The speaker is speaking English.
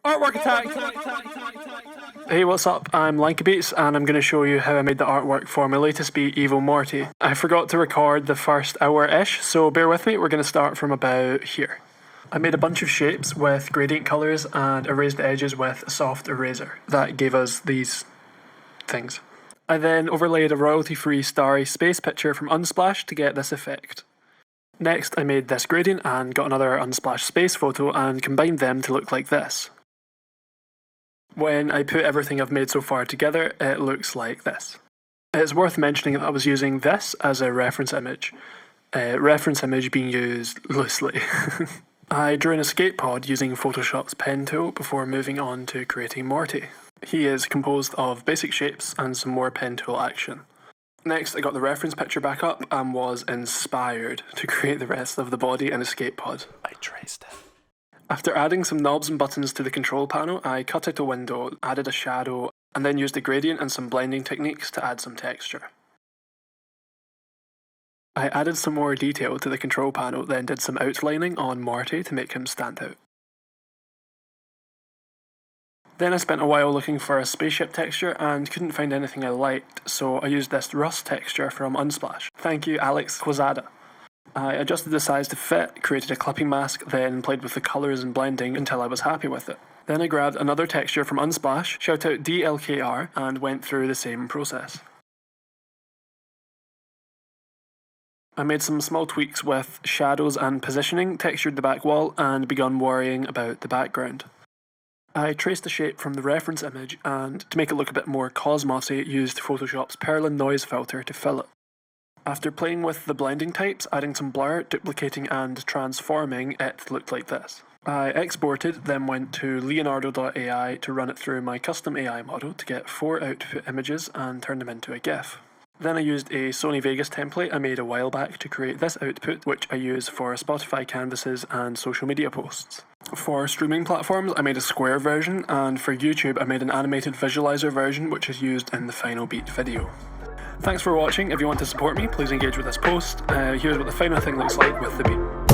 Artwork attack! Hey, what's up? I'm LankyBeats and I'm going to show you how I made the artwork for my latest beat, Evil Morty. I forgot to record the first hour-ish, so bear with me, we're going to start from about here. I made a bunch of shapes with gradient colours and erased the edges with a soft eraser. That gave us these things. I then overlaid a royalty-free starry space picture from Unsplash to get this effect. Next, I made this gradient and got another Unsplash space photo and combined them to look like this. When I put everything I've made so far together, it looks like this. It's worth mentioning that I was using this as a reference image being used loosely. I drew an escape pod using Photoshop's pen tool before moving on to creating Morty. He is composed of basic shapes and some more pen tool action. Next, I got the reference picture back up and was inspired to create the rest of the body and escape pod. I traced it. After adding some knobs and buttons to the control panel, I cut out a window, added a shadow, and then used a gradient and some blending techniques to add some texture. I added some more detail to the control panel, then did some outlining on Morty to make him stand out. Then I spent a while looking for a spaceship texture and couldn't find anything I liked, so I used this rust texture from Unsplash. Thank you, Alex Quezada. I adjusted the size to fit, created a clipping mask, then played with the colours and blending until I was happy with it. Then I grabbed another texture from Unsplash, shout out DLKR, and went through the same process. I made some small tweaks with shadows and positioning, textured the back wall, and begun worrying about the background. I traced the shape from the reference image and, to make it look a bit more cosmosy, used Photoshop's Perlin noise filter to fill it. After playing with the blending types, adding some blur, duplicating and transforming, it looked like this. I exported, then went to Leonardo.ai to run it through my custom AI model to get 4 output images and turn them into a GIF. Then I used a Sony Vegas template I made a while back to create this output, which I use for Spotify canvases and social media posts. For streaming platforms, I made a square version, and for YouTube, I made an animated visualizer version, which is used in the final beat video. Thanks for watching. If you want to support me, please engage with this post. Here's what the final thing looks like with the beat.